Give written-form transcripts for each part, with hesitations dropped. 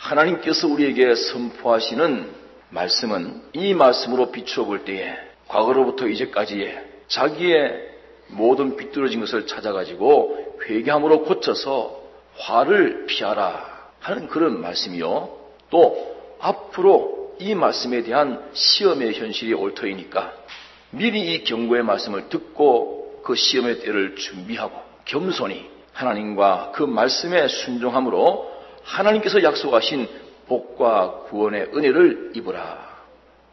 하나님께서 우리에게 선포하시는 말씀은 이 말씀으로 비추어 볼 때에 과거로부터 이제까지의 자기의 모든 비뚤어진 것을 찾아가지고 회개함으로 고쳐서 화를 피하라 하는 그런 말씀이요. 또 앞으로 이 말씀에 대한 시험의 현실이 올 터이니까 미리 이 경고의 말씀을 듣고 그 시험의 때를 준비하고 겸손히 하나님과 그 말씀에 순종함으로 하나님께서 약속하신 복과 구원의 은혜를 입으라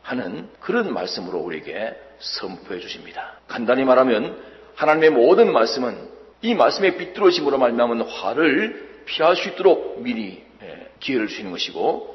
하는 그런 말씀으로 우리에게 선포해 주십니다. 간단히 말하면 하나님의 모든 말씀은 이 말씀의 비뚤어짐으로 말미암은 화를 피할 수 있도록 미리 기회를 주시는 것이고,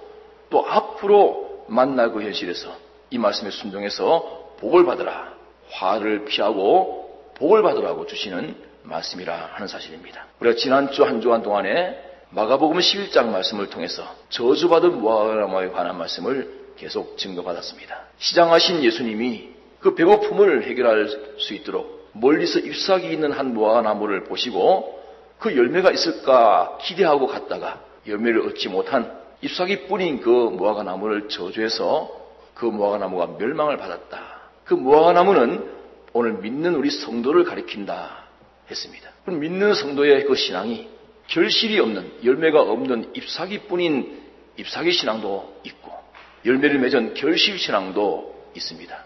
또 앞으로 만날 그 현실에서 이 말씀에 순종해서 복을 받으라, 화를 피하고 복을 받으라고 주시는 말씀이라 하는 사실입니다. 우리가 지난주 한 주간 동안에 마가복음 11장 말씀을 통해서 저주받은 무화과나무에 관한 말씀을 계속 증거받았습니다. 시장하신 예수님이 그 배고픔을 해결할 수 있도록 멀리서 잎사귀 있는 한 무화과나무를 보시고 그 열매가 있을까 기대하고 갔다가 열매를 얻지 못한 잎사귀뿐인 그 무화과나무를 저주해서 그 무화과나무가 멸망을 받았다. 그 무화과나무는 오늘 믿는 우리 성도를 가리킨다 했습니다. 그럼 믿는 성도의 그 신앙이 결실이 없는, 열매가 없는 잎사귀뿐인 잎사귀 신앙도 있고 열매를 맺은 결실 신앙도 있습니다.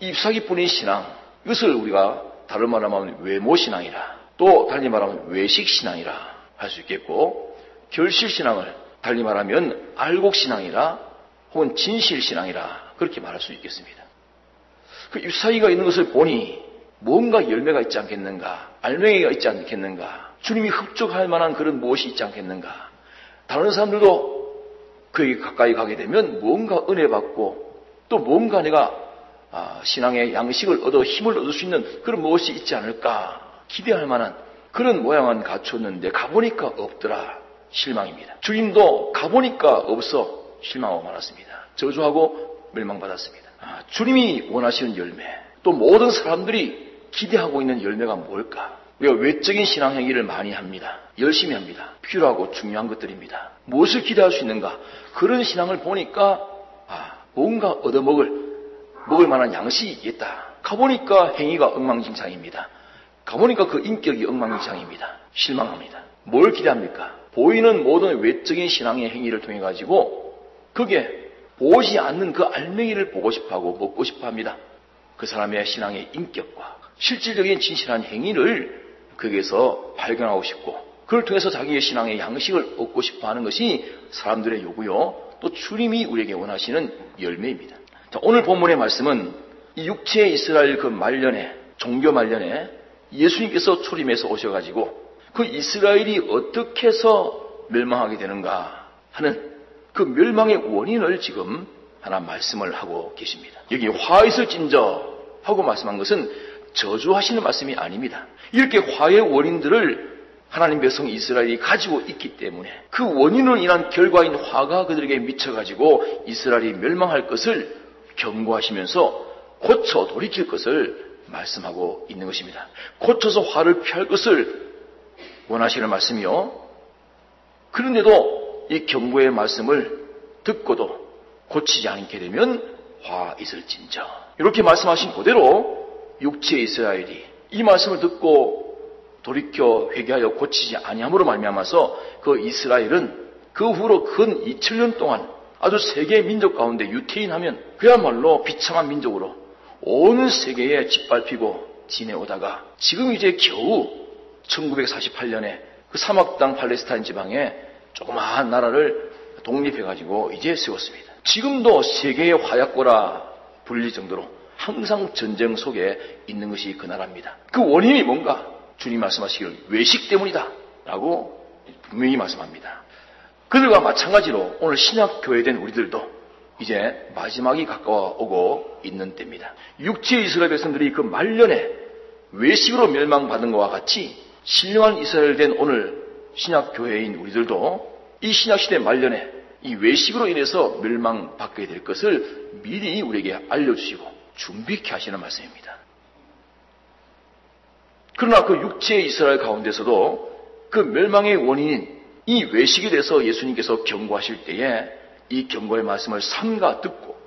잎사귀뿐인 신앙, 이것을 우리가 다른 말로 하면 외모 신앙이라, 또 달리 말하면 외식 신앙이라 할 수 있겠고, 결실 신앙을 달리 말하면 알곡 신앙이라 혹은 진실 신앙이라 그렇게 말할 수 있겠습니다. 그 잎사귀가 있는 것을 보니 뭔가 열매가 있지 않겠는가, 알맹이가 있지 않겠는가, 주님이 흡족할 만한 그런 무엇이 있지 않겠는가. 다른 사람들도 그에게 가까이 가게 되면 뭔가 은혜 받고 또 뭔가 내가 신앙의 양식을 얻어 힘을 얻을 수 있는 그런 무엇이 있지 않을까 기대할 만한 그런 모양은 갖췄는데 가보니까 없더라. 실망입니다. 주님도 가보니까 없어 실망하고 말았습니다. 저주하고 멸망받았습니다. 주님이 원하시는 열매, 또 모든 사람들이 기대하고 있는 열매가 뭘까? 우리가 외적인 신앙 행위를 많이 합니다. 열심히 합니다. 필요하고 중요한 것들입니다. 무엇을 기대할 수 있는가? 그런 신앙을 보니까 뭔가 얻어먹을 만한 양식이 있다. 가보니까 행위가 엉망진창입니다. 가보니까 그 인격이 엉망진창입니다. 실망합니다. 뭘 기대합니까? 보이는 모든 외적인 신앙의 행위를 통해 가지고 그게 보지 않는 그 알맹이를 보고 싶어하고 먹고 싶어합니다. 그 사람의 신앙의 인격과 실질적인 진실한 행위를 거기에서 발견하고 싶고, 그걸 통해서 자기의 신앙의 양식을 얻고 싶어하는 것이 사람들의 요구요, 또 주님이 우리에게 원하시는 열매입니다. 자, 오늘 본문의 말씀은 이 육체의 이스라엘 그 말년에, 종교 말년에 예수님께서 초림해서 오셔가지고 그 이스라엘이 어떻게 해서 멸망하게 되는가 하는 그 멸망의 원인을 지금 하나 말씀을 하고 계십니다. 여기 화 있을진저 하고 말씀한 것은 저주하시는 말씀이 아닙니다. 이렇게 화의 원인들을 하나님 백성 이스라엘이 가지고 있기 때문에 그 원인으로 인한 결과인 화가 그들에게 미쳐가지고 이스라엘이 멸망할 것을 경고하시면서 고쳐 돌이킬 것을 말씀하고 있는 것입니다. 고쳐서 화를 피할 것을 원하시는 말씀이요. 그런데도 이 경고의 말씀을 듣고도 고치지 않게 되면 화 있을진저, 이렇게 말씀하신 그대로 육체의 이스라엘이 이 말씀을 듣고 돌이켜 회개하여 고치지 아니함으로 말미암아서 그 이스라엘은 그 후로 근 2000년 동안 아주 세계 민족 가운데 유태인하면 그야말로 비참한 민족으로 온 세계에 짓밟히고 지내오다가 지금 이제 겨우 1948년에 그 사막 땅 팔레스타인 지방에 조그마한 나라를 독립해가지고 이제 세웠습니다. 지금도 세계의 화약고라 불릴 정도로 항상 전쟁 속에 있는 것이 그 나라입니다. 그 원인이 뭔가? 주님 말씀하시기를 외식 때문이다 라고 분명히 말씀합니다. 그들과 마찬가지로 오늘 신약 교회된 우리들도 이제 마지막이 가까워 오고 있는 때입니다. 육체의 이스라엘 백성들이 그 말년에 외식으로 멸망받은 것과 같이 신령한 이스라엘 된 오늘 신약 교회인 우리들도 이 신약시대 말년에 이 외식으로 인해서 멸망받게 될 것을 미리 우리에게 알려주시고 준비케 하시는 말씀입니다. 그러나 그 육체의 이스라엘 가운데서도 그 멸망의 원인인 이 외식에 대해서 예수님께서 경고하실 때에 이 경고의 말씀을 삼가 듣고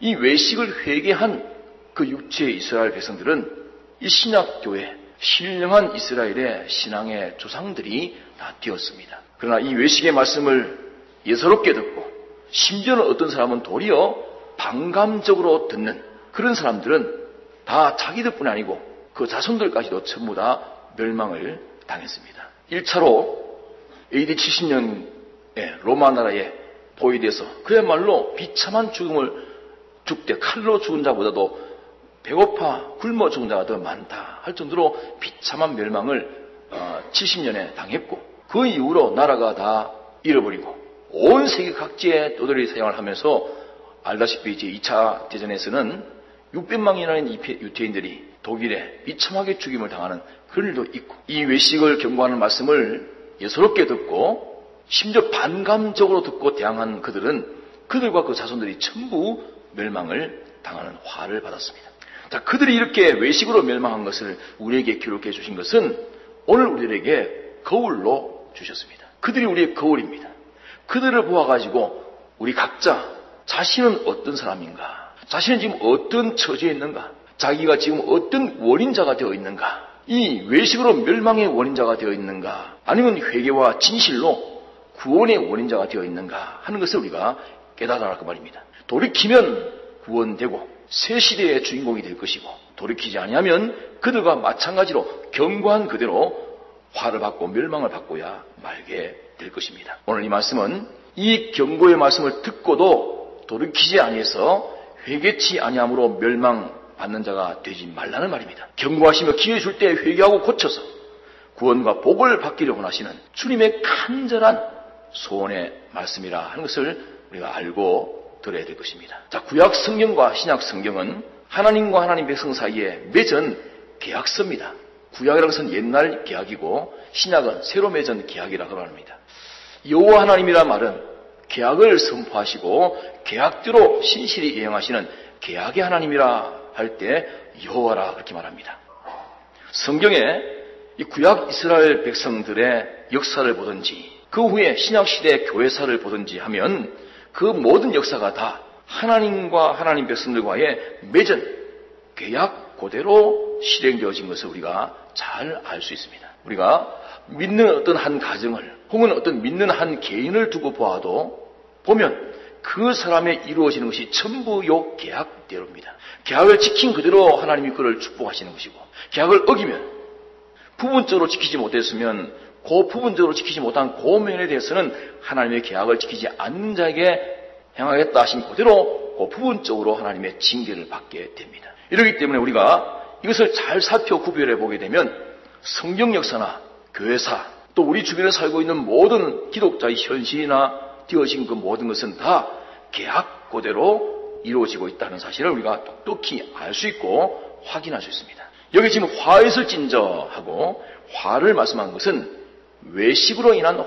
이 외식을 회개한 그 육체의 이스라엘 백성들은 이 신약교회 신령한 이스라엘의 신앙의 조상들이 다 되었습니다. 그러나 이 외식의 말씀을 예사롭게 듣고 심지어는 어떤 사람은 도리어 반감적으로 듣는 그런 사람들은 다 자기들뿐 아니고 그 자손들까지도 전부 다 멸망을 당했습니다. 1차로 AD 70년에 로마 나라의 포위돼서 그야말로 비참한 죽음을 죽되 칼로 죽은 자보다도 배고파 굶어 죽은 자가 더 많다 할 정도로 비참한 멸망을 70년에 당했고 그 이후로 나라가 다 잃어버리고 온 세계 각지에 떠돌이 사냥을 하면서 알다시피 이제 2차 대전에서는 600만이라는 유태인들이 독일에 비참하게 죽임을 당하는 그런 일도 있고 이 외식을 경고하는 말씀을 예사롭게 듣고 심지어 반감적으로 듣고 대항한 그들과 그 자손들이 전부 멸망을 당하는 화를 받았습니다. 자, 그들이 이렇게 외식으로 멸망한 것을 우리에게 기록해 주신 것은 오늘 우리에게 거울로 주셨습니다. 그들이 우리의 거울입니다. 그들을 보아가지고 우리 각자 자신은 어떤 사람인가? 자신은 지금 어떤 처지에 있는가? 자기가 지금 어떤 원인자가 되어 있는가? 이 외식으로 멸망의 원인자가 되어 있는가? 아니면 회개와 진실로 구원의 원인자가 되어 있는가? 하는 것을 우리가 깨달아라 그 말입니다. 돌이키면 구원되고 새 시대의 주인공이 될 것이고 돌이키지 아니하면 그들과 마찬가지로 경고한 그대로 화를 받고 멸망을 받고야 말게 될 것입니다. 오늘 이 말씀은 이 경고의 말씀을 듣고도 돌이키지 아니해서 회개치 아니함으로 멸망받는 자가 되지 말라는 말입니다. 경고하시며 기회 줄 때 회개하고 고쳐서 구원과 복을 받기를 원하시는 주님의 간절한 소원의 말씀이라 하는 것을 우리가 알고 들어야 될 것입니다. 자, 구약 성경과 신약 성경은 하나님과 하나님 백성 사이에 맺은 계약서입니다. 구약이라는 것은 옛날 계약이고 신약은 새로 맺은 계약이라고 합니다. 여호와 하나님이란 말은 계약을 선포하시고 계약대로 신실히 이행하시는 계약의 하나님이라 할 때 여호와라 그렇게 말합니다. 성경에 이 구약 이스라엘 백성들의 역사를 보든지 그 후에 신약 시대의 교회사를 보든지 하면 그 모든 역사가 다 하나님과 하나님 백성들과의 맺은 계약 그대로 실행되어진 것을 우리가 잘 알 수 있습니다. 우리가 믿는 어떤 한 가정을 혹은 어떤 믿는 한 개인을 두고 보면 그 사람의 이루어지는 것이 전부 요 계약대로입니다. 계약을 지킨 그대로 하나님이 그를 축복하시는 것이고 계약을 어기면 부분적으로 지키지 못했으면 그 부분적으로 지키지 못한 그 면에 대해서는 하나님의 계약을 지키지 않는 자에게 행하겠다 하신 그대로 그 부분적으로 하나님의 징계를 받게 됩니다. 이렇기 때문에 우리가 이것을 잘 살펴 구별해 보게 되면 성경 역사나 교회사 또 우리 주변에 살고 있는 모든 기독자의 현실이나 되어진 그 모든 것은 다 계약 그대로 이루어지고 있다는 사실을 우리가 똑똑히 알 수 있고 확인할 수 있습니다. 여기 지금 화에서 찐저하고 화를 말씀한 것은 외식으로 인한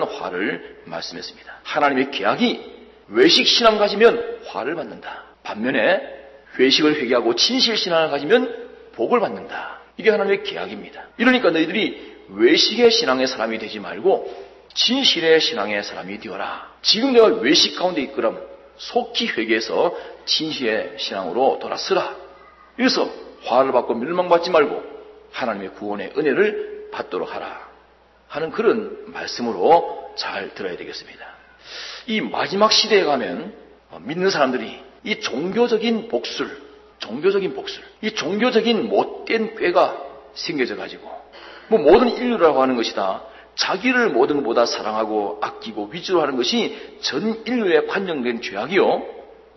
화를 말씀했습니다. 하나님의 계약이 외식 신앙을 가지면 화를 받는다. 반면에 회식을 회개하고 진실 신앙을 가지면 복을 받는다. 이게 하나님의 계약입니다. 이러니까 너희들이 외식의 신앙의 사람이 되지 말고 진실의 신앙의 사람이 되어라. 지금 내가 외식 가운데 있거람 속히 회개해서 진실의 신앙으로 돌아서라. 그래서 화를 받고 멸망받지 말고 하나님의 구원의 은혜를 받도록 하라 하는 그런 말씀으로 잘 들어야 되겠습니다. 이 마지막 시대에 가면 믿는 사람들이 이 종교적인 복술, 이 종교적인 못된 꾀가 생겨져 가지고 모든 인류라고 하는 것이다. 자기를 모든 것보다 사랑하고 아끼고 위주로 하는 것이 전 인류에 관영된 죄악이요.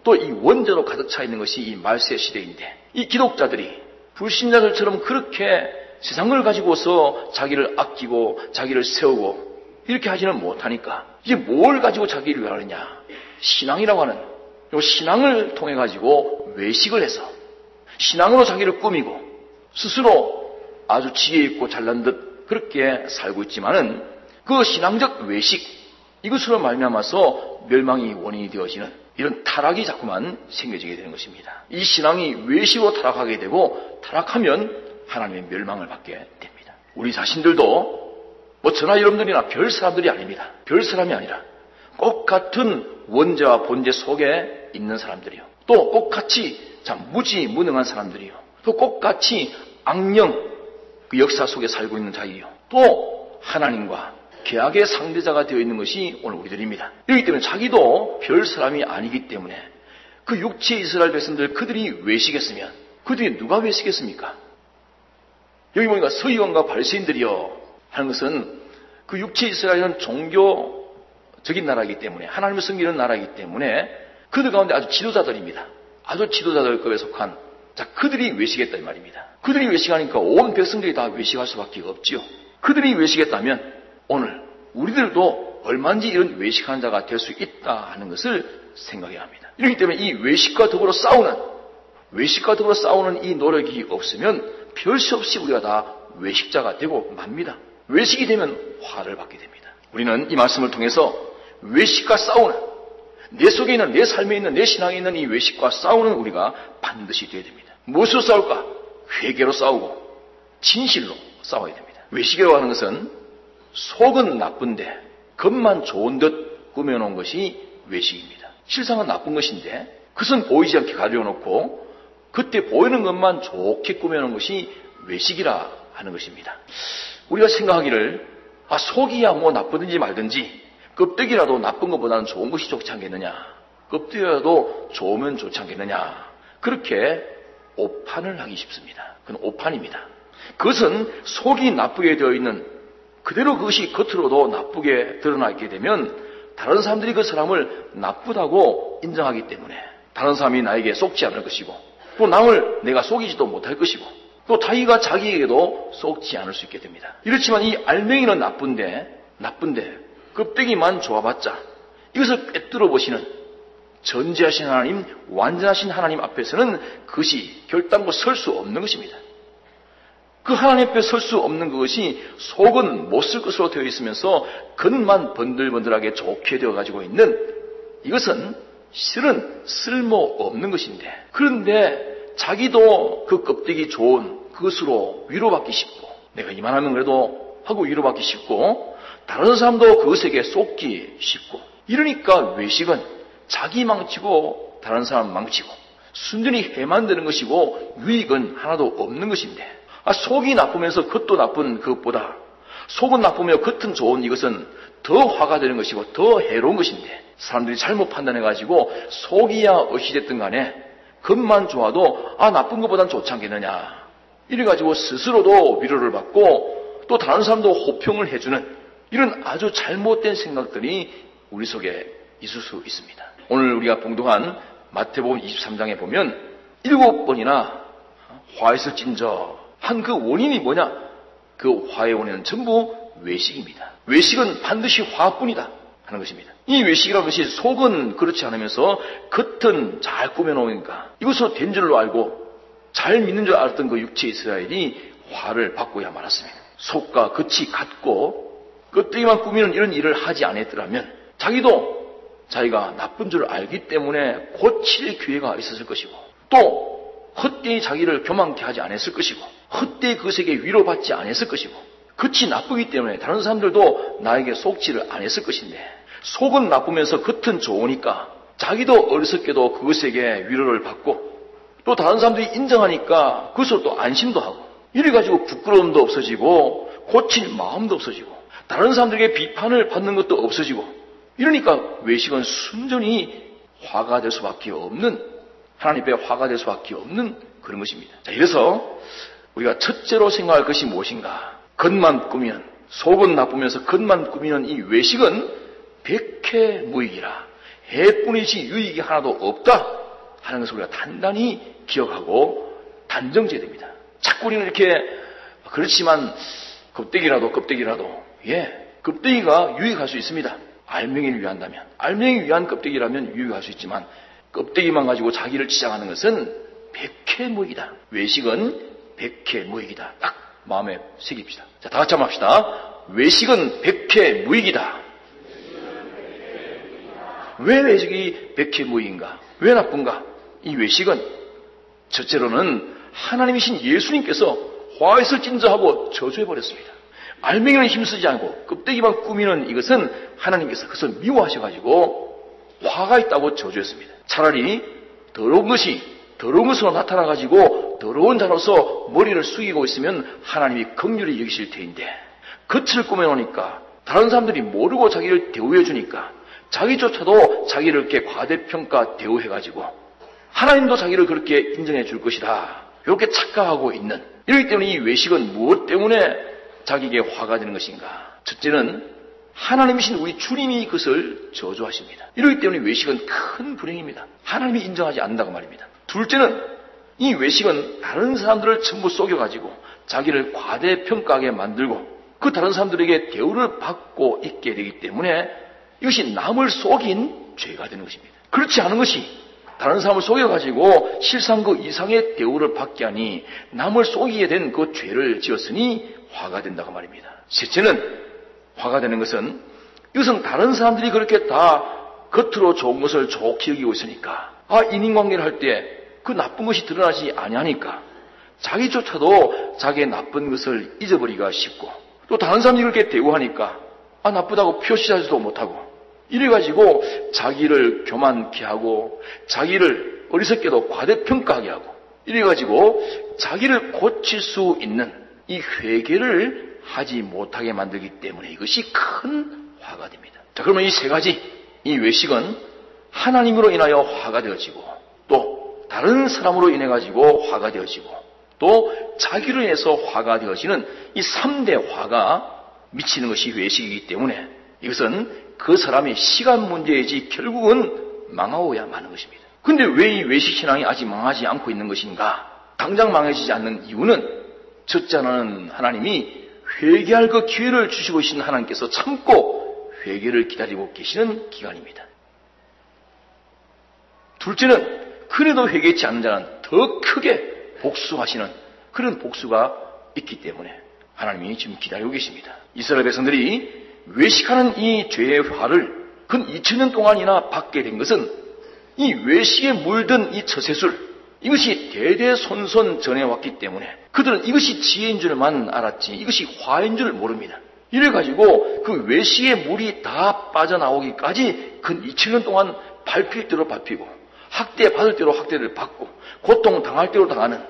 또 이 원죄로 가득 차 있는 것이 이 말세 시대인데 이 기독자들이 불신자들처럼 그렇게 세상을 가지고서 자기를 아끼고 자기를 세우고 이렇게 하지는 못하니까 이제 뭘 가지고 자기를 위하느냐. 신앙이라고 하는 이 신앙을 통해 가지고 외식을 해서 신앙으로 자기를 꾸미고 스스로 아주 지혜 있고 잘난 듯 그렇게 살고 있지만은 그 신앙적 외식 이것으로 말미암아서 멸망이 원인이 되어지는 이런 타락이 자꾸만 생겨지게 되는 것입니다. 이 신앙이 외식으로 타락하게 되고 타락하면 하나님의 멸망을 받게 됩니다. 우리 자신들도 저나 여러분들이나 별 사람들이 아닙니다. 별 사람이 아니라 똑같은 원죄와 본죄 속에 있는 사람들이요. 또 똑같이 참 무지무능한 사람들이요. 또 똑같이 악령 그 역사 속에 살고 있는 자이요. 또 하나님과 계약의 상대자가 되어 있는 것이 오늘 우리들입니다. 그렇기 때문에 자기도 별 사람이 아니기 때문에 그 육체 이스라엘 백성들 그들이 외식했으면 그들이 누가 외식했습니까? 여기 보니까 서기관과 바리새인들이요 하는 것은 그 육체 이스라엘은 종교적인 나라이기 때문에 하나님을 섬기는 나라이기 때문에 그들 가운데 아주 지도자들입니다. 아주 지도자들급에 속한 자 그들이 외식했다 이 말입니다. 그들이 외식하니까 온 백성들이 다 외식할 수밖에 없지요. 그들이 외식했다면 오늘 우리들도 얼마든지 이런 외식하는 자가 될 수 있다 하는 것을 생각해야 합니다. 이렇기 때문에 이 외식과 더불어 싸우는 이 노력이 없으면 별 수 없이 우리가 다 외식자가 되고 맙니다. 외식이 되면 화를 받게 됩니다. 우리는 이 말씀을 통해서 외식과 싸우는 내 속에 있는 내 삶에 있는 내 신앙에 있는 이 외식과 싸우는 우리가 반드시 되어야 됩니다. 무엇으로 싸울까? 회개로 싸우고 진실로 싸워야 됩니다. 외식이라고 하는 것은 속은 나쁜데 겉만 좋은 듯 꾸며놓은 것이 외식입니다. 실상은 나쁜 것인데 그것은 보이지 않게 가려놓고 그때 보이는 것만 좋게 꾸며놓은 것이 외식이라 하는 것입니다. 우리가 생각하기를 속이야 뭐 나쁘든지 말든지 껍데기라도 나쁜 것보다는 좋은 것이 좋지 않겠느냐, 껍데기라도 좋으면 좋지 않겠느냐, 그렇게 오판을 하기 쉽습니다. 그건 오판입니다. 그것은 속이 나쁘게 되어 있는 그대로 그것이 겉으로도 나쁘게 드러나 있게 되면 다른 사람들이 그 사람을 나쁘다고 인정하기 때문에 다른 사람이 나에게 속지 않을 것이고 또 남을 내가 속이지도 못할 것이고 또 자기가 자기에게도 속지 않을 수 있게 됩니다. 이렇지만 이 알맹이는 나쁜데 껍데기만 좋아봤자 이것을 꿰뚫어 보시는 전지하신 하나님, 완전하신 하나님 앞에서는 그것이 결단코 설 수 없는 것입니다. 그 하나님 앞에 설 수 없는 그것이 속은 못 쓸 것으로 되어 있으면서 겉만 번들번들하게 좋게 되어 가지고 있는 이것은 실은 쓸모없는 것인데 그런데 자기도 그 껍데기 좋은 그것으로 위로받기 쉽고 내가 이만하면 그래도 하고 위로받기 쉽고 다른 사람도 그것에게 속기 쉽고 이러니까 외식은 자기 망치고 다른 사람 망치고 순전히 해만 되는 것이고 유익은 하나도 없는 것인데 속이 나쁘면서 겉도 나쁜 그것보다 속은 나쁘며 겉은 좋은 이것은 더 화가 되는 것이고 더 해로운 것인데 사람들이 잘못 판단해가지고 속이야 어찌됐든 간에 겉만 좋아도 나쁜 것보단 좋지 않겠느냐 이래가지고 스스로도 위로를 받고 또 다른 사람도 호평을 해주는 이런 아주 잘못된 생각들이 우리 속에 있을 수 있습니다. 오늘 우리가 봉독한 마태복음 23장에 보면 7번이나 화에서 찐저 한 그 원인이 뭐냐? 그 화의 원인은 전부 외식입니다. 외식은 반드시 화뿐이다 하는 것입니다. 이 외식이라는 것이 속은 그렇지 않으면서 겉은 잘 꾸며놓으니까 이것으로 된 줄로 알고 잘 믿는 줄 알았던 그 육체 이스라엘이 화를 받고야 말았습니다. 속과 겉이 같고 껍데기만 꾸미는 이런 일을 하지 않았더라면 자기가 나쁜 줄 알기 때문에 고칠 기회가 있었을 것이고 또 헛되이 자기를 교만케 하지 않았을 것이고 헛되이 그것에게 위로받지 않았을 것이고 겉이 나쁘기 때문에 다른 사람들도 나에게 속지를 않았을 것인데 속은 나쁘면서 겉은 좋으니까 자기도 어리석게도 그것에게 위로를 받고 또 다른 사람들이 인정하니까 그것으로 또 안심도 하고 이래가지고 부끄러움도 없어지고 고칠 마음도 없어지고 다른 사람들에게 비판을 받는 것도 없어지고 이러니까 외식은 순전히 화가 될 수밖에 없는 하나님 앞에 화가 될 수밖에 없는 그런 것입니다. 자, 이래서 우리가 첫째로 생각할 것이 무엇인가? 겉만 꾸미는 속은 나쁘면서 겉만 꾸미는 이 외식은 백해무익이라 해뿐이지 유익이 하나도 없다 하는 것을 우리가 단단히 기억하고 단정지어야 됩니다. 자꾸 우리는 이렇게 그렇지만 껍데기라도 껍데기가 유익할 수 있습니다. 알맹이를 위한다면 알맹이 위한 껍데기라면 유익할 수 있지만 껍데기만 가지고 자기를 치장하는 것은 백해무익이다. 외식은 백해무익이다. 딱 마음에 새깁시다. 자, 다 같이 한번 합시다. 외식은 백해무익이다. 왜 외식이 백해무익인가? 왜 나쁜가? 이 외식은 첫째로는 하나님이신 예수님께서 화에서 찐저하고 저주해버렸습니다. 알맹이는 힘쓰지 않고 껍데기만 꾸미는 이것은 하나님께서 그것을 미워하셔가지고 화가 있다고 저주했습니다. 차라리 더러운 것으로 나타나가지고 더러운 자로서 머리를 숙이고 있으면 하나님이 긍휼히 여기실 테인데, 겉을 꾸며놓으니까 다른 사람들이 모르고 자기를 대우해 주니까 자기조차도 자기를 이렇게 과대평가 대우해가지고 하나님도 자기를 그렇게 인정해 줄 것이다, 이렇게 착각하고 있는, 이렇기 때문에 이 외식은 무엇 때문에 자기에게 화가 되는 것인가? 첫째는 하나님이신 우리 주님이 그것을 저주하십니다. 이렇기 때문에 외식은 큰 불행입니다. 하나님이 인정하지 않는다고 말입니다. 둘째는 이 외식은 다른 사람들을 전부 속여가지고 자기를 과대평가하게 만들고 그 다른 사람들에게 대우를 받고 있게 되기 때문에 이것이 남을 속인 죄가 되는 것입니다. 그렇지 않은 것이 다른 사람을 속여가지고 실상 그 이상의 대우를 받게 하니 남을 속이게 된 그 죄를 지었으니 화가 된다고 말입니다. 셋째는 화가 되는 것은 이것은 다른 사람들이 그렇게 다 겉으로 좋은 것을 좋게 여기고 있으니까 인인관계를 할 때 그 나쁜 것이 드러나지 아니하니까 자기조차도 자기의 나쁜 것을 잊어버리기가 쉽고 또 다른 사람이 그렇게 대우하니까 나쁘다고 표시하지도 못하고 이래가지고 자기를 교만케 하고 자기를 어리석게도 과대평가하게 하고 이래가지고 자기를 고칠 수 있는 이 회개를 하지 못하게 만들기 때문에 이것이 큰 화가 됩니다. 자, 그러면 이 세 가지, 이 외식은 하나님으로 인하여 화가 되어지고 또 다른 사람으로 인해 가지고 화가 되어지고 또 자기로 인해서 화가 되어지는 이 3대 화가 미치는 것이 외식이기 때문에 이것은 그 사람의 시간 문제이지 결국은 망하고야 마는 것입니다. 근데 왜 이 외식 신앙이 아직 망하지 않고 있는 것인가? 당장 망해지지 않는 이유는 첫째 하나는 하나님이 회개할 그 기회를 주시고 계신 하나님께서 참고 회개를 기다리고 계시는 기간입니다. 둘째는 그래도 회개치 않는 자는 더 크게 복수하시는 그런 복수가 있기 때문에 하나님이 지금 기다리고 계십니다. 이스라엘 백성들이 외식하는 이 죄의 화를 근 2000년 동안이나 받게 된 것은 이 외식에 물든 이 처세술, 이것이 대대손손 전해왔기 때문에 그들은 이것이 지혜인 줄만 알았지 이것이 화인 줄 모릅니다. 이래가지고 그 외식의 물이 다 빠져나오기까지 근 2000년 동안 밟힐 대로 밟히고 학대받을 대로 학대를 받고 고통당할 대로 당하는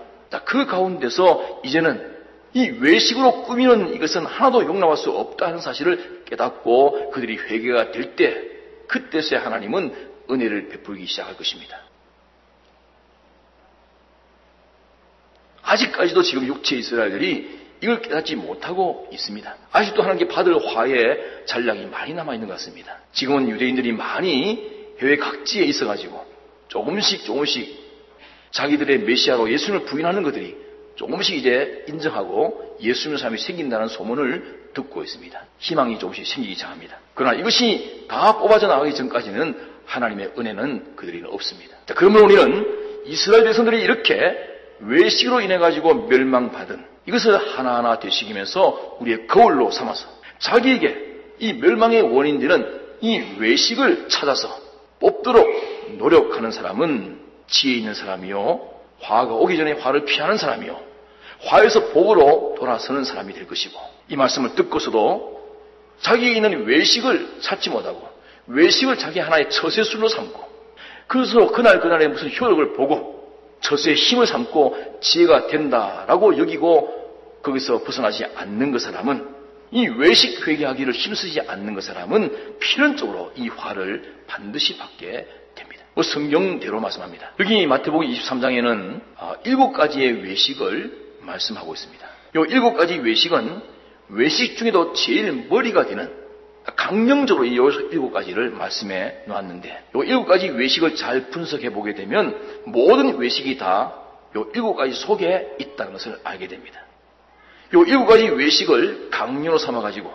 그 가운데서 이제는 이 외식으로 꾸미는 이것은 하나도 용납할 수 없다는 사실을 깨닫고 그들이 회개가 될 때 그때서야 하나님은 은혜를 베풀기 시작할 것입니다. 아직까지도 지금 육체 이스라엘들이 이걸 깨닫지 못하고 있습니다. 아직도 하나님께 받을 화의 잔량이 많이 남아있는 것 같습니다. 지금은 유대인들이 많이 해외 각지에 있어가지고 조금씩 자기들의 메시아로 예수님을 부인하는 것들이 조금씩 이제 인정하고 예수님의 삶이 생긴다는 소문을 듣고 있습니다. 희망이 조금씩 생기기 시작합니다. 그러나 이것이 다 뽑아져 나가기 전까지는 하나님의 은혜는 그들에게는 없습니다. 자, 그러면 우리는 이스라엘 백성들이 이렇게 외식으로 인해 가지고 멸망받은 이것을 하나하나 되새기면서 우리의 거울로 삼아서 자기에게 이 멸망의 원인 되는 이 외식을 찾아서 뽑도록 노력하는 사람은 지혜 있는 사람이요, 화가 오기 전에 화를 피하는 사람이요, 화에서 복으로 돌아서는 사람이 될 것이고, 이 말씀을 듣고서도 자기에 있는 외식을 찾지 못하고 외식을 자기 하나의 처세술로 삼고 그래서 그날의 무슨 효력을 보고 처세의 힘을 삼고 지혜가 된다라고 여기고 거기서 벗어나지 않는 그 사람은, 이 외식 회개하기를 힘쓰지 않는 그 사람은 필연적으로 이 화를 반드시 받게 됩니다. 성경대로 말씀합니다. 여기 마태복음 23장에는 7가지의 외식을 말씀하고 있습니다. 이 7가지 외식은 외식 중에도 제일 머리가 되는, 강령적으로 이 7가지를 말씀해 놓았는데, 이 7가지 외식을 잘 분석해 보게 되면 모든 외식이 다 이 7가지 속에 있다는 것을 알게 됩니다. 이 7가지 외식을 강령으로 삼아가지고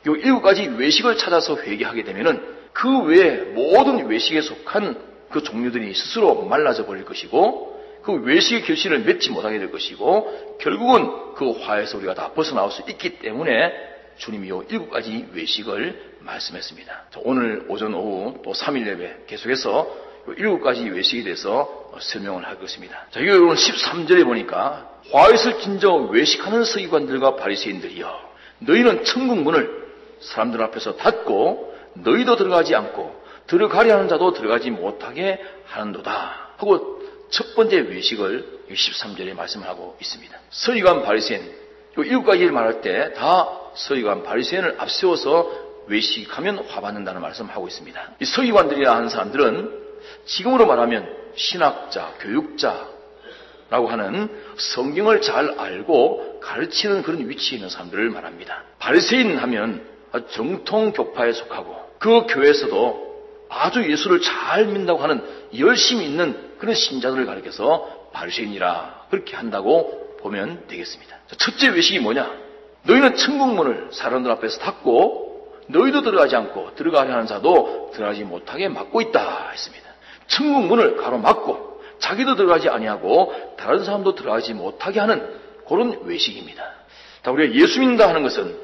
이 7가지 외식을 찾아서 회개하게 되면은 그 외에 모든 외식에 속한 그 종류들이 스스로 말라져 버릴 것이고 그 외식의 결실을 맺지 못하게 될 것이고 결국은 그 화에서 우리가 다 벗어나올 수 있기 때문에 주님이 이 7가지 외식을 말씀했습니다. 오늘 오전 오후 또 3일 예배 계속해서 이 7가지 외식에 대해서 설명을 할 것입니다. 자, 이거 오늘 13절에 보니까 화에서 진저 외식하는 서기관들과 바리새인들이여 너희는 천국 문을 사람들 앞에서 닫고 너희도 들어가지 않고 들어가려 하는 자도 들어가지 못하게 하는도다 하고 첫 번째 외식을 13절에 말씀하고 있습니다. 서기관 바리새인, 이 7가지를 말할 때 다 서기관 바리새인을 앞세워서 외식하면 화받는다는 말씀하고 있습니다. 이 서기관들이라 하는 사람들은 지금으로 말하면 신학자, 교육자라고 하는 성경을 잘 알고 가르치는 그런 위치에 있는 사람들을 말합니다. 바리새인 하면 정통 교파에 속하고 그 교회에서도 아주 예수를 잘 믿는다고 하는 열심히 있는 그런 신자들을 가리켜서 바리새인이라 그렇게 한다고 보면 되겠습니다. 첫째 외식이 뭐냐? 너희는 천국문을 사람들 앞에서 닫고 너희도 들어가지 않고 들어가려 하는 자도 들어가지 못하게 막고 있다 했습니다. 천국문을 가로막고 자기도 들어가지 아니하고 다른 사람도 들어가지 못하게 하는 그런 외식입니다. 우리가 예수 믿는다 하는 것은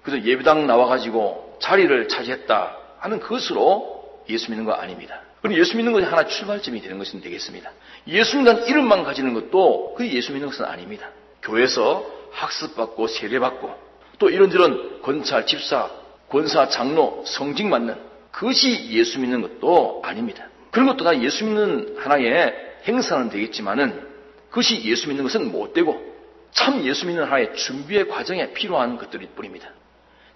그래서 예배당 나와가지고 자리를 차지했다 하는 것으로 예수 믿는 거 아닙니다. 그럼 예수 믿는 것이 하나 출발점이 되는 것은 되겠습니다. 예수 믿는 이름만 가지는 것도 그게 예수 믿는 것은 아닙니다. 교회에서 학습받고 세례받고 또 이런저런 권찰, 집사, 권사, 장로, 성직 맡는 그것이 예수 믿는 것도 아닙니다. 그런 것도 다 예수 믿는 하나의 행사는 되겠지만은 그것이 예수 믿는 것은 못 되고 참 예수 믿는 하나의 준비의 과정에 필요한 것들일 뿐입니다.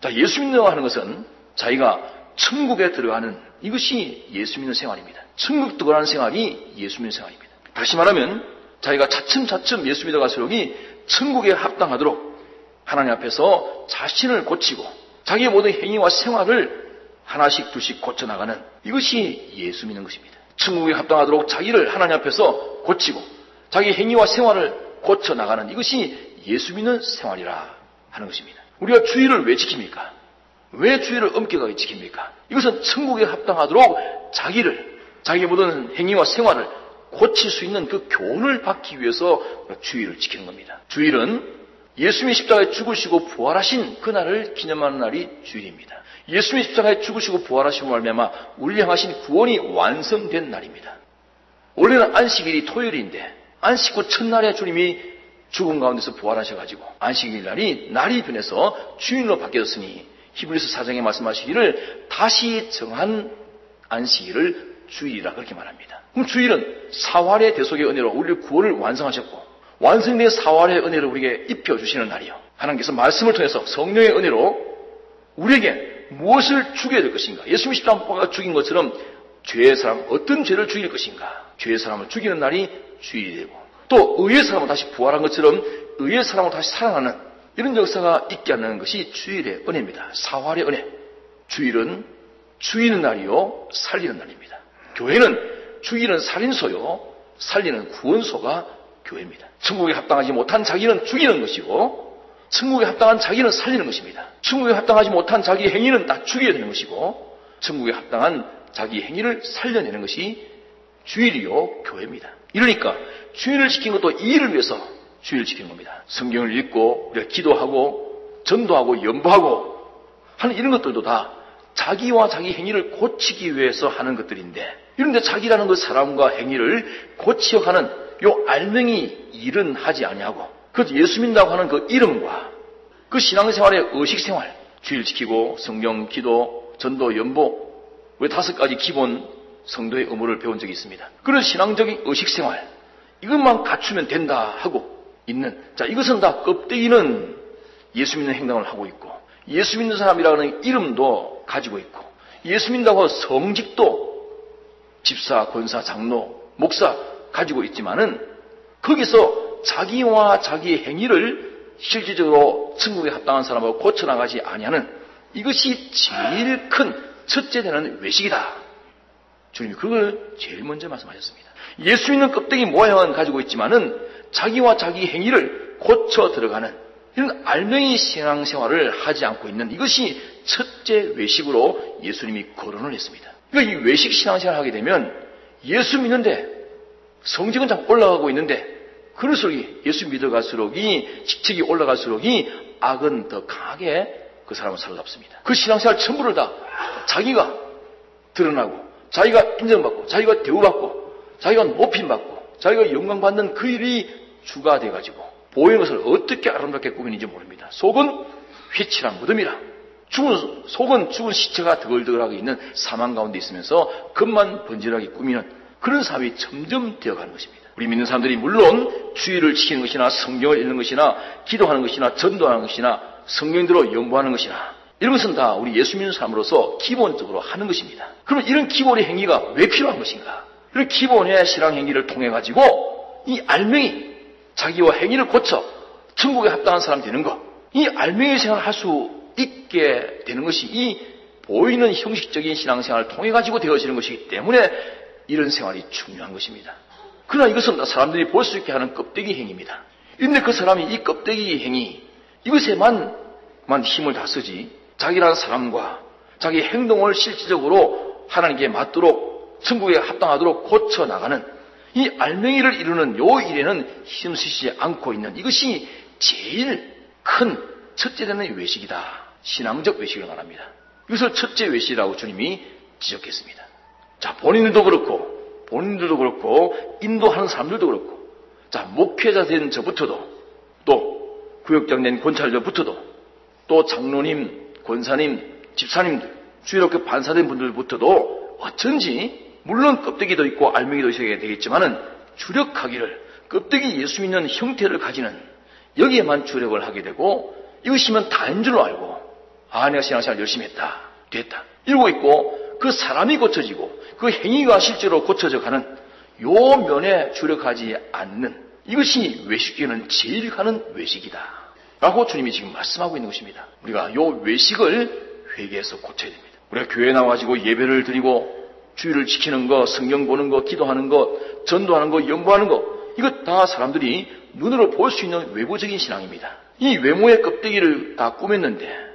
자, 예수 믿는다고 하는 것은 자기가 천국에 들어가는 이것이 예수 믿는 생활입니다. 천국 들어가는 생활이 예수 믿는 생활입니다. 다시 말하면 자기가 차츰차츰 예수 믿어갈수록이 천국에 합당하도록 하나님 앞에서 자신을 고치고 자기의 모든 행위와 생활을 하나씩 둘씩 고쳐나가는 이것이 예수 믿는 것입니다. 천국에 합당하도록 자기를 하나님 앞에서 고치고 자기 행위와 생활을 고쳐나가는 이것이 예수 믿는 생활이라 하는 것입니다. 우리가 주의를 왜 지킵니까? 왜 주의를 엄격하게 지킵니까? 이것은 천국에 합당하도록 자기의 모든 행위와 생활을 고칠 수 있는 그 교훈을 받기 위해서 주의를 지키는 겁니다. 주일은 예수님이 십자가에 죽으시고 부활하신 그날을 기념하는 날이 주일입니다. 예수님이 십자가에 죽으시고 부활하시고 말미암아 우리를 향하신 구원이 완성된 날입니다. 원래는 안식일이 토요일인데 안식 후 첫날에 주님이 죽은 가운데서 부활하셔가지고 안식일 날이 변해서 주일로 바뀌었으니 히브리서 4장에 말씀하시기를 다시 정한 안식일을 주일이라 그렇게 말합니다. 그럼 주일은 사활의 대속의 은혜로 우리를 구원을 완성하셨고 완성된 사활의 은혜를 우리에게 입혀주시는 날이요. 하나님께서 말씀을 통해서 성령의 은혜로 우리에게 무엇을 죽여야 될 것인가? 예수님이 십자가에 죽인 것처럼 죄의 사람, 어떤 죄를 죽일 것인가? 죄의 사람을 죽이는 날이 주일이 되고 또 의의 사람은 다시 부활한 것처럼 의의 사람은 다시 살아나는 이런 역사가 있게 하는 것이 주일의 은혜입니다. 사활의 은혜. 주일은 죽이는 날이요 살리는 날입니다. 교회는 죽이는 살인소요 살리는 구원소가 교회입니다. 천국에 합당하지 못한 자기는 죽이는 것이고 천국에 합당한 자기는 살리는 것입니다. 천국에 합당하지 못한 자기 행위는 다 죽여야 되는 것이고 천국에 합당한 자기 행위를 살려내는 것이 주일이요 교회입니다. 이러니까 주일을 지킨 것도 이 일을 위해서 주일을 지키는 겁니다. 성경을 읽고 우리가 기도하고 전도하고 연보하고 하는 이런 것들도 다 자기와 자기 행위를 고치기 위해서 하는 것들인데 이런데 자기라는 그 사람과 행위를 고치어가는 요 알맹이 일은 하지 아니하고 그 예수 믿는다고 하는 그 이름과 그 신앙생활의 의식생활 주일 지키고 성경, 기도, 전도, 연보 왜 5가지 기본 성도의 의무를 배운 적이 있습니다. 그런 신앙적인 의식생활 이것만 갖추면 된다 하고 있는 자 이것은 다 껍데기는 예수 믿는 행동을 하고 있고 예수 믿는 사람이라는 이름도 가지고 있고 예수 믿는다고 성직도 집사, 권사, 장로, 목사 가지고 있지만은 거기서 자기와 자기의 행위를 실질적으로 천국에 합당한 사람하고 고쳐나가지 아니하는 이것이 제일 큰 첫째 되는 외식이다. 주님이 그걸 제일 먼저 말씀하셨습니다. 예수 믿는 껍데기 모양은 가지고 있지만은 자기와 자기 행위를 고쳐 들어가는 이런 알맹이 신앙생활을 하지 않고 있는 이것이 첫째 외식으로 예수님이 거론을 했습니다. 그러니까 이 외식 신앙생활을 하게 되면 예수 믿는데 성직은 참 올라가고 있는데 그럴수록 예수 믿어갈수록이 직책이 올라갈수록이 악은 더 강하게 그 사람을 사로잡습니다. 그 신앙생활 전부를 다 자기가 드러나고 자기가 인정받고 자기가 대우받고 자기가 높임받고 자기가 영광받는 그 일이 주가 돼가지고 보이는 것을 어떻게 아름답게 꾸미는지 모릅니다. 속은 회칠한 무덤이라. 속은 죽은 시체가 드글드글하게 있는 사망 가운데 있으면서 겉만 번지르하게 꾸미는 그런 삶이 점점 되어가는 것입니다. 우리 믿는 사람들이 물론 주의를 지키는 것이나 성경을 읽는 것이나 기도하는 것이나 전도하는 것이나 성경대로 연구하는 것이나 이런 것은 다 우리 예수 믿는 사람으로서 기본적으로 하는 것입니다. 그럼 이런 기본의 행위가 왜 필요한 것인가? 이런 기본의 신앙 행위를 통해 가지고 이 알맹이 자기와 행위를 고쳐 천국에 합당한 사람 되는 것, 이 알맹이 생활을 할 수 있게 되는 것이 이 보이는 형식적인 신앙생활을 통해 가지고 되어지는 것이기 때문에 이런 생활이 중요한 것입니다. 그러나 이것은 사람들이 볼 수 있게 하는 껍데기 행위입니다. 그런데 그 사람이 이 껍데기 행위 이것에만 힘을 다 쓰지 자기라는 사람과 자기 행동을 실질적으로 하나님께 맞도록 천국에 합당하도록 고쳐나가는 이 알맹이를 이루는 요 일에는 힘쓰지 않고 있는 이것이 제일 큰 첫째 되는 외식이다. 신앙적 외식을 말합니다. 이것을 첫째 외식이라고 주님이 지적했습니다. 자, 본인들도 그렇고 인도하는 사람들도 그렇고 자, 목회자 된 저부터도 또 구역장 된 권찰자부터도 또 장로님, 권사님, 집사님들, 주일학교 반사된 분들부터도 어쩐지 물론 껍데기도 있고 알맹이도 있어야 되겠지만은 주력하기를 껍데기 예수 믿는 형태를 가지는 여기에만 주력을 하게 되고 이것이면 다인 줄로 알고 내가 신앙생활 열심히 됐다 이러고 있고 그 사람이 고쳐지고 그 행위가 실제로 고쳐져 가는 요 면에 주력하지 않는 이것이 외식에는 제일 가는 외식이다 라고 주님이 지금 말씀하고 있는 것입니다. 우리가 요 외식을 회개해서 고쳐야 됩니다. 우리가 교회에 나와가지고 예배를 드리고 주의를 지키는 거, 성경 보는 거, 기도하는 거, 전도하는 거, 연구하는 거 이것 다 사람들이 눈으로 볼 수 있는 외부적인 신앙입니다. 이 외모의 껍데기를 다 꾸몄는데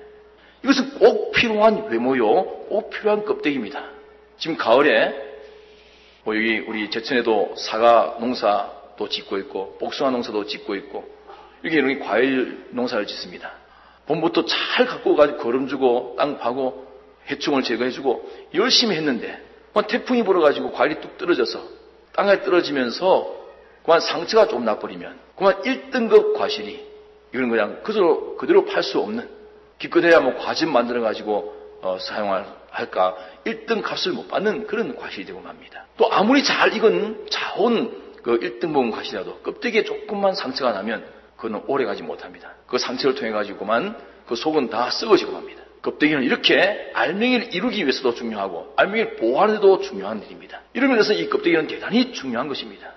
이것은 꼭 필요한 외모요, 꼭 필요한 껍데기입니다. 지금 가을에 여기 우리 제천에도 사과 농사도 짓고 있고 복숭아 농사도 짓고 있고 이렇게 과일 농사를 짓습니다. 봄부터 잘 갖고 가지고 거름주고 땅 파고 해충을 제거해주고 열심히 했는데 태풍이 불어가지고 과일이 뚝 떨어져서 땅에 떨어지면서 그만 상처가 좀 나버리면 그만 1등급 과실이 이건 그냥 그대로 팔 수 없는 기껏해야 과즙 만들어가지고 사용할까 1등 값을 못 받는 그런 과실이 되고 맙니다. 또 아무리 잘 익은 자온 그 1등분 과실이라도 껍데기에 조금만 상처가 나면 그건 오래가지 못합니다. 그 상처를 통해 가지고만 그 속은 다 썩어지고 맙니다. 껍데기는 이렇게 알맹이를 이루기 위해서도 중요하고 알맹이를 보호하는 데도 중요한 일입니다. 이런 면에서 이 껍데기는 대단히 중요한 것입니다.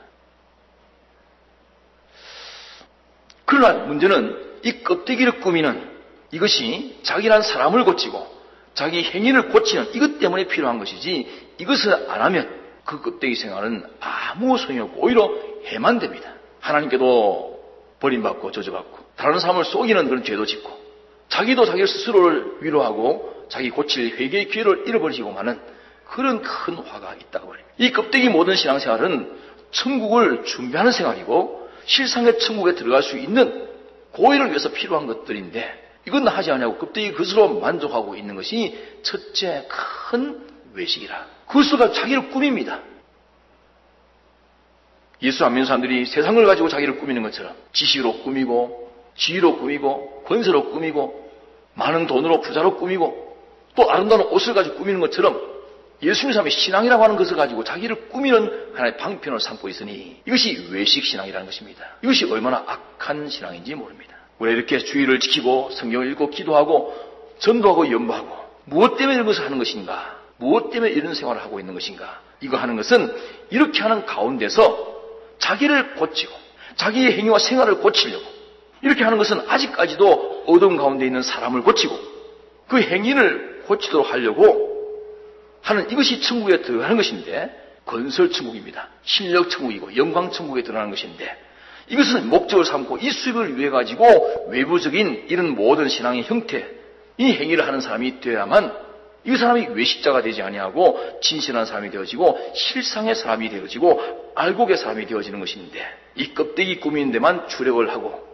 그러나 문제는 이 껍데기를 꾸미는 이것이 자기란 사람을 고치고 자기 행위를 고치는 이것 때문에 필요한 것이지 이것을 안 하면 그 껍데기 생활은 아무 소용이 없고 오히려 해만 됩니다. 하나님께도 버림받고 저주받고 다른 사람을 속이는 그런 죄도 짓고 자기도 자기 스스로를 위로하고 자기 고칠 회개의 기회를 잃어버리시고만은 그런 큰 화가 있다고 말입니다. 이 껍데기 모든 신앙생활은 천국을 준비하는 생활이고 실상의 천국에 들어갈 수 있는 고의를 위해서 필요한 것들인데 이건 하지 않냐고 껍데기 그것으로 만족하고 있는 것이 첫째 큰 외식이라. 그것으로 자기를 꾸밉니다. 예수 안 믿는 사람들이 세상을 가지고 자기를 꾸미는 것처럼 지식으로 꾸미고 지위로 꾸미고 권세로 꾸미고 많은 돈으로 부자로 꾸미고 또 아름다운 옷을 가지고 꾸미는 것처럼 예수 믿는 사람의 신앙이라고 하는 것을 가지고 자기를 꾸미는 하나의 방편을 삼고 있으니 이것이 외식 신앙이라는 것입니다. 이것이 얼마나 악한 신앙인지 모릅니다. 우리가 이렇게 주의를 지키고 성경을 읽고 기도하고 전도하고 연구하고 무엇 때문에 이런 것을 하는 것인가? 무엇 때문에 이런 생활을 하고 있는 것인가? 이거 하는 것은 이렇게 하는 가운데서 자기를 고치고 자기의 행위와 생활을 고치려고 이렇게 하는 것은 아직까지도 어두운 가운데 있는 사람을 고치고 그 행위를 고치도록 하려고 하는 이것이 천국에 들어가는 것인데 건설 천국입니다. 실력 천국이고 영광 천국에 들어가는 것인데 이것은 목적을 삼고 이 수입을 위해 가지고 외부적인 이런 모든 신앙의 형태 이 행위를 하는 사람이 되어야만 이 사람이 외식자가 되지 아니하고 진실한 사람이 되어지고 실상의 사람이 되어지고 알곡의 사람이 되어지는 것인데 이 껍데기 꾸미는 데만 주력을 하고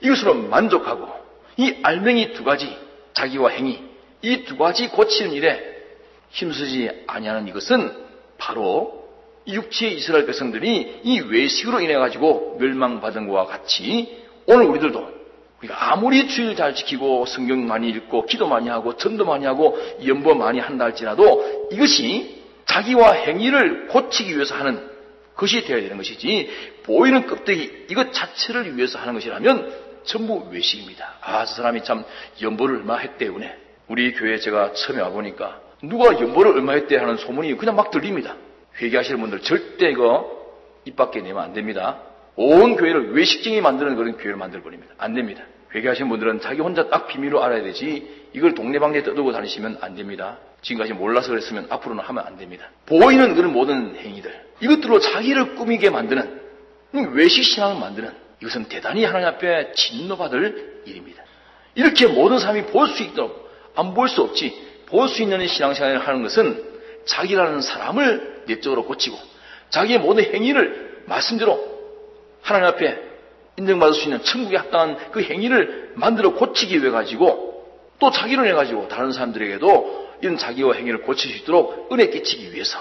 이것으로 만족하고 이 알맹이 두 가지 자기와 행위 이 두 가지 고치는 일에 힘쓰지 아니하는 이것은 바로 육체의 이스라엘 백성들이 이 외식으로 인해 가지고 멸망받은 것과 같이 오늘 우리들도 우리가 아무리 주일 잘 지키고 성경 많이 읽고 기도 많이 하고 전도 많이 하고 연보 많이 한다 할지라도 이것이 자기와 행위를 고치기 위해서 하는 것이 되어야 되는 것이지 보이는 껍데기 이것 자체를 위해서 하는 것이라면 전부 외식입니다. 저 사람이 참 연보를 얼마 했대 은혜. 우리 교회에 제가 처음에 와보니까 누가 연보를 얼마 했대 하는 소문이 그냥 막 들립니다. 회개하시는 분들 절대 이거 입 밖에 내면 안 됩니다. 온 교회를 외식쟁이 만드는 그런 교회를 만들어버립니다. 안 됩니다. 회개하시는 분들은 자기 혼자 딱 비밀로 알아야 되지 이걸 동네방네 떠들고 다니시면 안 됩니다. 지금까지 몰라서 그랬으면 앞으로는 하면 안 됩니다. 보이는 그런 모든 행위들 이것들로 자기를 꾸미게 만드는 외식신앙을 만드는 이것은 대단히 하나님 앞에 진노받을 일입니다. 이렇게 모든 사람이 볼 수 있도록 안 볼 수 없지 볼 수 있는 신앙생활을 하는 것은 자기라는 사람을 내적으로 고치고 자기의 모든 행위를 말씀대로 하나님 앞에 인정받을 수 있는 천국에 합당한 그 행위를 만들어 고치기 위해 가지고 또 자기를 해가지고 다른 사람들에게도 이런 자기와 행위를 고칠 수 있도록 은혜 끼치기 위해서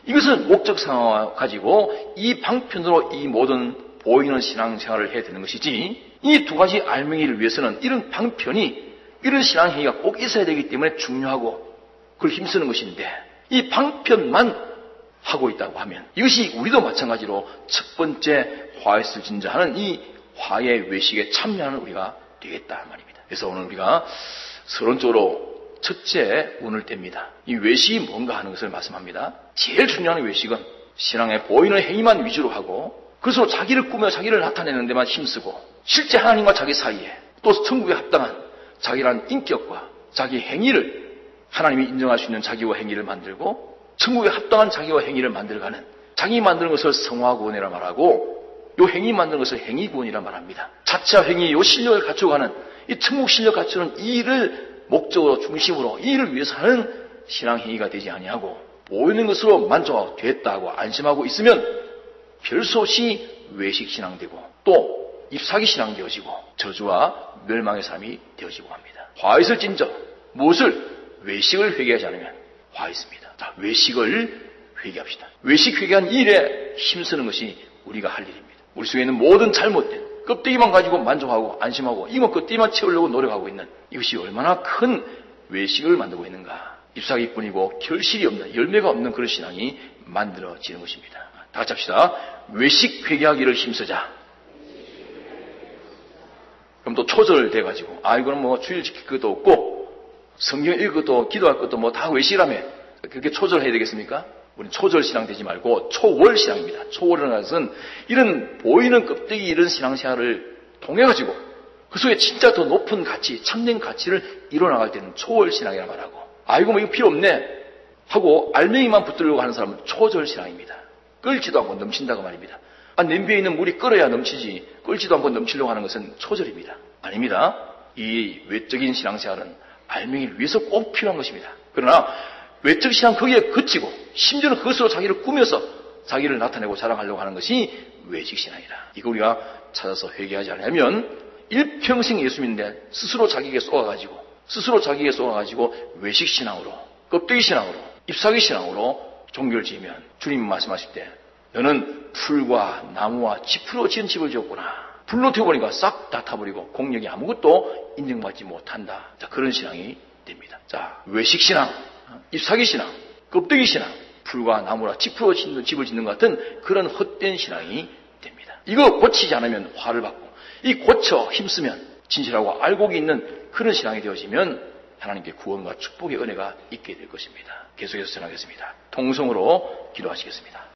이것은 목적상을 가지고 이 방편으로 이 모든 보이는 신앙생활을 해야 되는 것이지 이 두 가지 알맹이를 위해서는 이런 방편이 이런 신앙행위가 꼭 있어야 되기 때문에 중요하고 그걸 힘쓰는 것인데 이 방편만 하고 있다고 하면 이것이 우리도 마찬가지로 첫 번째 화해를 진저하는 이 화해 외식에 참여하는 우리가 되겠다 말입니다. 그래서 오늘 우리가 서론적으로 첫째 운을 뗍니다. 이 외식이 뭔가 하는 것을 말씀합니다. 제일 중요한 외식은 신앙에 보이는 행위만 위주로 하고 그래서 자기를 꾸며 자기를 나타내는 데만 힘쓰고 실제 하나님과 자기 사이에 또 천국에 합당한 자기라는 인격과 자기 행위를 하나님이 인정할 수 있는 자기와 행위를 만들고 천국에 합당한 자기와 행위를 만들어가는 자기 만드는 것을 성화구원이라 말하고 요 행위 만드는 것을 행위구원이라 말합니다. 자차 행위 요 실력을 갖춰가는 이 천국 실력 갖추는 이 일을 목적으로 중심으로 이 일을 위해서 하는 신앙행위가 되지 아니하고 보이는 것으로 만족하고 됐다고 안심하고 있으면 별 수 없이 외식신앙되고 또 잎사귀신앙 되어지고 저주와 멸망의 삶이 되어지고 합니다. 화있을 진저 무엇을? 외식을 회개하지 않으면 화있습니다. 자, 외식을 회개합시다. 외식 회개한 일에 힘쓰는 것이 우리가 할 일입니다. 우리 속에 있는 모든 잘못된 껍데기만 가지고 만족하고 안심하고 이거 껍데기만 채우려고 노력하고 있는 이것이 얼마나 큰 외식을 만들고 있는가. 잎사귀뿐이고 결실이 없는 열매가 없는 그런 신앙이 만들어지는 것입니다. 다 같이 합시다. 외식 회개하기를 힘쓰자. 그럼 또 초절돼가지고 이거는 뭐 주일 지킬 것도 없고 성경 읽을 것도 기도할 것도 뭐 다 외식이라며 그렇게 초절해야 되겠습니까? 우리는 초절신앙 되지 말고 초월신앙입니다. 초월이라는 것은 이런 보이는 껍데기 이런 신앙생활을 통해가지고 그 속에 진짜 더 높은 가치, 참된 가치를 이뤄나갈 때는 초월신앙이라 말하고 뭐 이거 필요 없네 하고 알맹이만 붙들려고 하는 사람은 초절신앙입니다. 끓지도 않고 넘친다고 말입니다. 냄비에 있는 물이 끓어야 넘치지 끓지도 않고 넘치려고 하는 것은 초절입니다. 아닙니다. 이 외적인 신앙생활은 알맹이를 위해서 꼭 필요한 것입니다. 그러나 외적 신앙 거기에 그치고 심지어는 그것으로 자기를 꾸며서 자기를 나타내고 자랑하려고 하는 것이 외식 신앙이다. 이거 우리가 찾아서 회개하지 않으면 일평생 예수 믿는데 스스로 자기에게 쏘아가지고 외식 신앙으로 껍데기 신앙으로 잎사귀 신앙으로 종교를 지으면 주님이 말씀하실 때 너는 풀과 나무와 짚으로 지은 집을 지었구나. 불로 태워보니까 싹 다 타버리고 공력이 아무것도 인정받지 못한다. 자, 그런 신앙이 됩니다. 자, 외식 신앙, 잎사귀 신앙, 껍데기 신앙, 풀과 나무라 짚으로 짓는 집을 짓는 것 같은 그런 헛된 신앙이 됩니다. 이거 고치지 않으면 화를 받고 이 고쳐 힘쓰면 진실하고 알곡이 있는 그런 신앙이 되어지면 하나님께 구원과 축복의 은혜가 있게 될 것입니다. 계속해서 전하겠습니다. 통성으로 기도하시겠습니다.